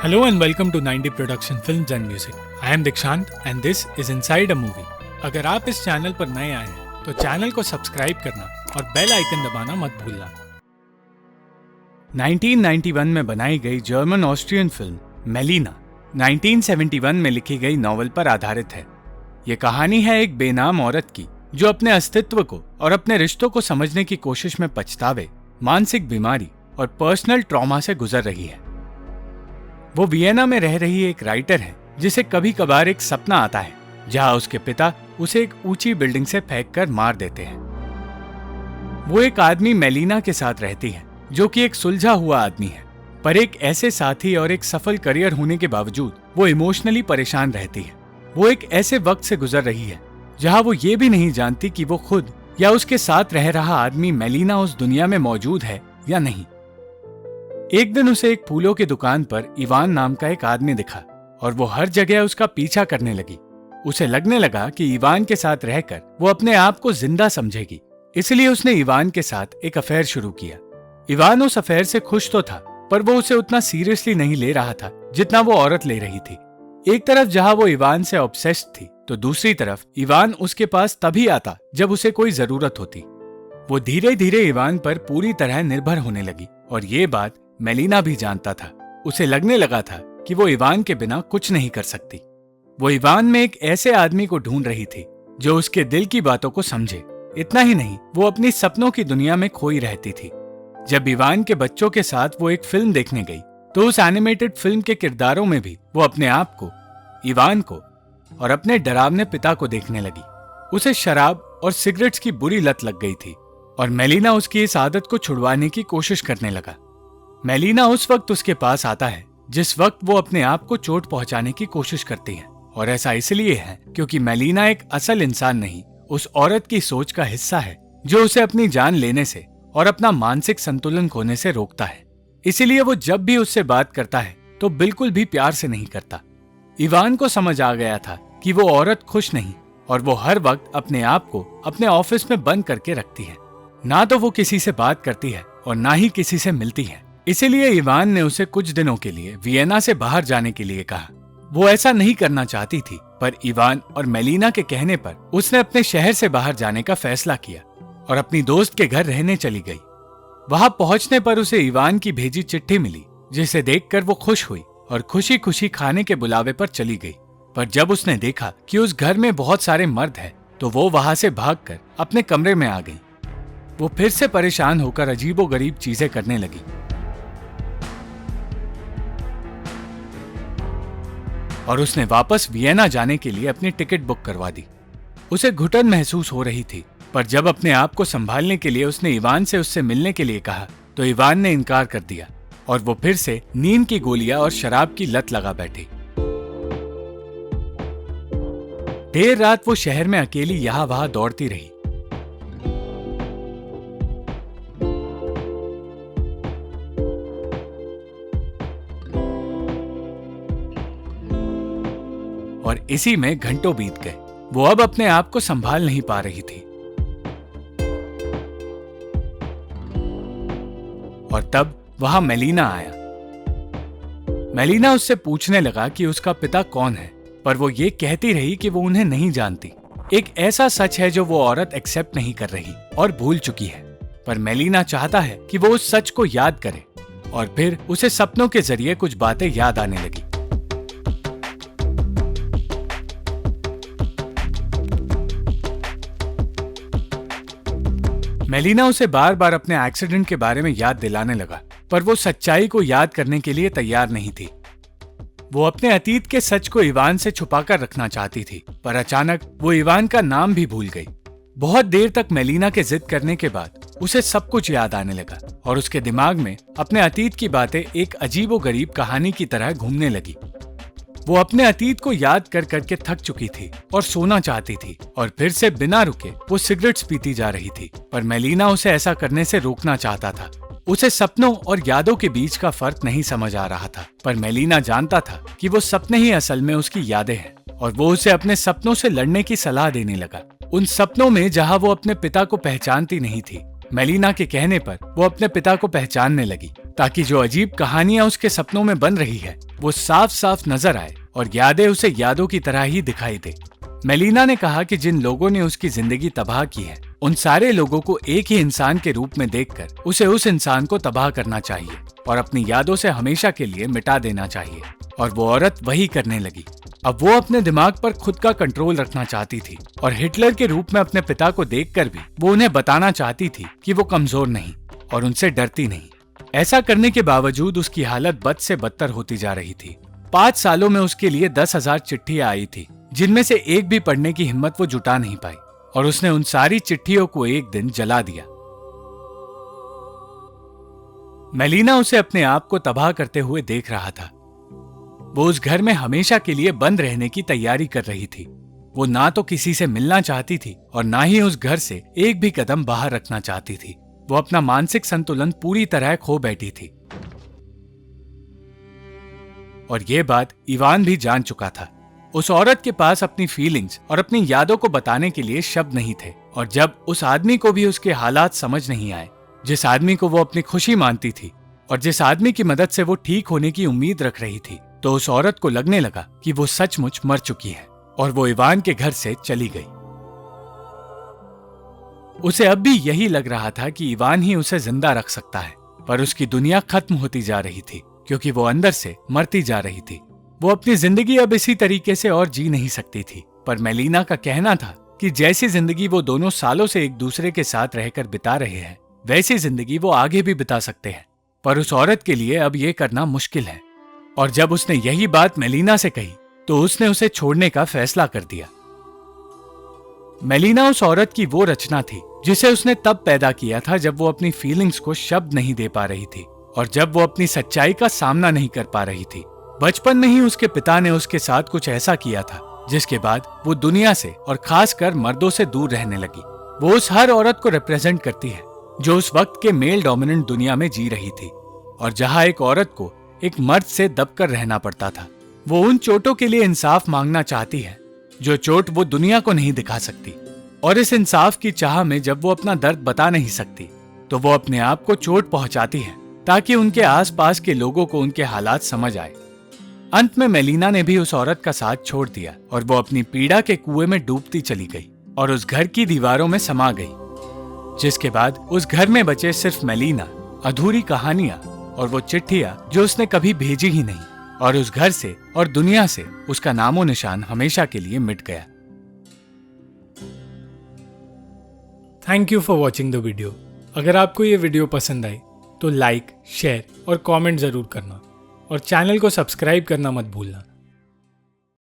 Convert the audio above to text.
Hello and welcome to 90 Production Films and Music. I am Dikshant and this is Inside a Movie. अगर आप इस channel पर नए आए हैं तो चैनल को सब्सक्राइब करना और बेल आइकन दबाना मत भूलना। 1991 में बनाई गई जर्मन ऑस्ट्रियन फिल्म मेलिना 1971 में लिखी गई नॉवल पर आधारित है। ये कहानी है एक बेनाम औरत की जो अपने अस्तित्व को और अपने रिश्तों को समझने की कोशिश में पछतावे, मानसिक बीमारी और पर्सनल ट्रॉमा से गुजर रही है। वो वियना में रह रही एक राइटर है जिसे कभी कभार एक सपना आता है जहां उसके पिता उसे एक ऊंची बिल्डिंग से फेंककर मार देते हैं। वो एक आदमी मेलिना के साथ रहती है जो कि एक सुलझा हुआ आदमी है, पर एक ऐसे साथी और एक सफल करियर होने के बावजूद वो इमोशनली परेशान रहती है। वो एक ऐसे वक्त से गुजर रही है जहां वो ये भी नहीं जानती कि वो खुद या उसके साथ रह रहा आदमी मेलिना उस दुनिया में मौजूद है या नहीं। एक दिन उसे एक फूलों की दुकान पर इवान नाम का एक आदमी दिखा और वो हर जगह उसका पीछा करने लगी। उसे लगने लगा कि इवान के साथ रहकर वो अपने आप को जिंदा समझेगी, इसलिए उसने इवान के साथ एक अफेयर शुरू किया। इवान उस अफेयर से खुश तो था, पर वो उसे उतना सीरियसली नहीं ले रहा था जितना वो औरत ले रही थी। एक तरफ जहां वो इवान से ऑब्सेस्ड थी तो दूसरी तरफ इवान उसके पास तभी आता जब उसे कोई जरूरत होती। वो धीरे धीरे इवान पर पूरी तरह निर्भर होने लगी और ये बात मेलिना भी जानता था। उसे लगने लगा था कि वो इवान के बिना कुछ नहीं कर सकती। वो इवान में एक ऐसे आदमी को ढूंढ रही थी जो उसके दिल की बातों को समझे। इतना ही नहीं, वो अपनी सपनों की दुनिया में खोई रहती थी। जब इवान के बच्चों के साथ वो एक फिल्म देखने गई तो उस एनिमेटेड फिल्म के किरदारों में भी वो अपने आप को, इवान को और अपने डरावने पिता को देखने लगी। उसे शराब और सिगरेट्स की बुरी लत लग गई थी और मेलिना उसकी इस आदत को छुड़वाने की कोशिश करने लगा। मेलिना उस वक्त उसके पास आता है जिस वक्त वो अपने आप को चोट पहुंचाने की कोशिश करती है, और ऐसा इसलिए है क्योंकि मेलिना एक असल इंसान नहीं, उस औरत की सोच का हिस्सा है जो उसे अपनी जान लेने से और अपना मानसिक संतुलन खोने से रोकता है। इसीलिए वो जब भी उससे बात करता है तो बिल्कुल भी प्यार से नहीं करता। इवान को समझ आ गया था कि वो औरत खुश नहीं और वो हर वक्त अपने आप को अपने ऑफिस में बंद करके रखती है। ना तो वो किसी से बात करती है और ना ही किसी से मिलती है। इसीलिए इवान ने उसे कुछ दिनों के लिए वियना से बाहर जाने के लिए कहा। वो ऐसा नहीं करना चाहती थी, पर इवान और मेलिना के कहने पर उसने अपने शहर से बाहर जाने का फैसला किया और अपनी दोस्त के घर रहने चली गई। वहां पहुंचने पर उसे इवान की भेजी चिट्ठी मिली, जिसे देखकर वो खुश हुई और खुशी खुशी खाने के बुलावे पर चली गई। पर जब उसने देखा कि उस घर में बहुत सारे मर्द हैं, तो वो वहां से भागकर अपने कमरे में आ गई। वो फिर से परेशान होकर अजीबोगरीब चीजें करने लगी। और उसने वापस वियना जाने के लिए अपनी टिकट बुक करवा दी। उसे घुटन महसूस हो रही थी, पर जब अपने आप को संभालने के लिए उसने इवान से उससे मिलने के लिए कहा तो इवान ने इनकार कर दिया और वो फिर से नींद की गोलियां और शराब की लत लगा बैठी। देर रात वो शहर में अकेली यहां वहां दौड़ती रही। और इसी में घंटों बीत गए। वो अब अपने आप को संभाल नहीं पा रही थी। और तब वहां मेलिना आया। मेलिना उससे पूछने लगा कि उसका पिता कौन है, पर वो ये कहती रही कि वो उन्हें नहीं जानती। एक ऐसा सच है जो वो औरत एक्सेप्ट नहीं कर रही और भूल चुकी है। पर मेलिना चाहता है कि वो उस सच को याद करे, और फिर उसे सपनों के जरिए कुछ बातें याद आने लगी। मेलिना उसे बार बार अपने एक्सीडेंट के बारे में याद दिलाने लगा, पर वो सच्चाई को याद करने के लिए तैयार नहीं थी। वो अपने अतीत के सच को इवान से छुपाकर रखना चाहती थी, पर अचानक वो इवान का नाम भी भूल गई। बहुत देर तक मेलिना के जिद करने के बाद उसे सब कुछ याद आने लगा और उसके दिमाग में अपने अतीत की बातें एक अजीबोगरीब कहानी की तरह घूमने लगी। वो अपने अतीत को याद कर करके थक चुकी थी और सोना चाहती थी, और फिर से बिना रुके वो सिगरेट्स पीती जा रही थी। पर मेलिना उसे ऐसा करने से रोकना चाहता था। उसे सपनों और यादों के बीच का फर्क नहीं समझ आ रहा था, पर मेलिना जानता था कि वो सपने ही असल में उसकी यादें हैं, और वो उसे अपने सपनों से लड़ने की सलाह देने लगा। उन सपनों में जहां वो अपने पिता को पहचानती नहीं थी, मेलिना के कहने पर वो अपने पिता को पहचानने लगी, ताकि जो अजीब कहानियां उसके सपनों में बन रही है वो साफ साफ नजर आए और यादें उसे यादों की तरह ही दिखाई दे। मेलिना ने कहा कि जिन लोगों ने उसकी जिंदगी तबाह की है, उन सारे लोगों को एक ही इंसान के रूप में देखकर उसे उस इंसान को तबाह करना चाहिए और अपनी यादों से हमेशा के लिए मिटा देना चाहिए। और वो औरत वही करने लगी। अब वो अपने दिमाग पर खुद का कंट्रोल रखना चाहती थी और हिटलर के रूप में अपने पिता को देखकर भी वो उन्हें बताना चाहती थी कि वो कमजोर नहीं और उनसे डरती नहीं। ऐसा करने के बावजूद उसकी हालत बद से बदतर होती जा रही थी। 5 सालों में उसके लिए 10,000 चिट्ठियां आई थी, जिनमें से एक भी पढ़ने की हिम्मत वो जुटा नहीं पाई और उसने उन सारी चिट्ठियों को एक दिन जला दिया। मेलिना उसे अपने आप को तबाह करते हुए देख रहा था। वो उस घर में हमेशा के लिए बंद रहने की तैयारी कर रही थी। वो ना तो किसी से मिलना चाहती थी और ना ही उस घर से एक भी कदम बाहर रखना चाहती थी। वो अपना मानसिक संतुलन पूरी तरह खो बैठी थी। और ये बात इवान भी जान चुका था। उस औरत के पास अपनी फीलिंग्स और अपनी यादों को बताने के लिए शब्द नहीं थे, और जब उस आदमी को भी उसके हालात समझ नहीं आए, जिस आदमी को वो अपनी खुशी मानती थी और जिस आदमी की मदद से वो ठीक होने की उम्मीद रख रही थी, तो उस औरत को लगने लगा कि वो सचमुच मर चुकी है और वो इवान के घर से चली गई। उसे अब भी यही लग रहा था कि इवान ही उसे जिंदा रख सकता है, पर उसकी दुनिया खत्म होती जा रही थी क्योंकि वो अंदर से मरती जा रही थी। वो अपनी जिंदगी अब इसी तरीके से और जी नहीं सकती थी। पर मेलिना का कहना था कि जैसी जिंदगी वो दोनों सालों से एक दूसरे के साथ रहकर बिता रहे हैं, वैसी जिंदगी वो आगे भी बिता सकते हैं। पर उस औरत के लिए अब ये करना मुश्किल है। और जब उसने यही बात मेलिना से कही तो उसने उसे छोड़ने का फैसला कर दिया। मेलिना उस औरत की वो रचना थी जिसे उसने तब पैदा किया था जब वो अपनी फीलिंग्स को शब्द नहीं दे पा रही थी और जब वो अपनी सच्चाई का सामना नहीं कर पा रही थी। बचपन में ही उसके पिता ने उसके साथ कुछ ऐसा किया था जिसके बाद वो दुनिया से और खासकर मर्दों से दूर रहने लगी। वो उस हर औरत को रिप्रेजेंट करती है जो उस वक्त के मेल डोमिनेंट दुनिया में जी रही थी और जहां एक औरत को एक मर्द से दबकर रहना पड़ता था। वो उन चोटों के लिए इंसाफ मांगना चाहती है जो चोट वो दुनिया को नहीं दिखा सकती, और इस इंसाफ की चाह में जब वो अपना दर्द बता नहीं सकती तो वो अपने आप को चोट पहुंचाती है ताकि उनके आसपास के लोगों को उनके हालात समझ आए। अंत में मेलिना ने भी उस औरत का साथ छोड़ दिया और वो अपनी पीड़ा के कुएं में डूबती चली गई और उस घर की दीवारों में समा गई। जिसके बाद उस घर में बचे सिर्फ मेलिना, अधूरी कहानियां और वो चिट्ठियां जो उसने कभी भेजी ही नहीं, और उस घर से और दुनिया से उसका नामो निशान हमेशा के लिए मिट गया। Thank you for watching the video. अगर आपको ये वीडियो पसंद आई तो लाइक, शेयर और कमेंट जरूर करना और चैनल को सब्सक्राइब करना मत भूलना।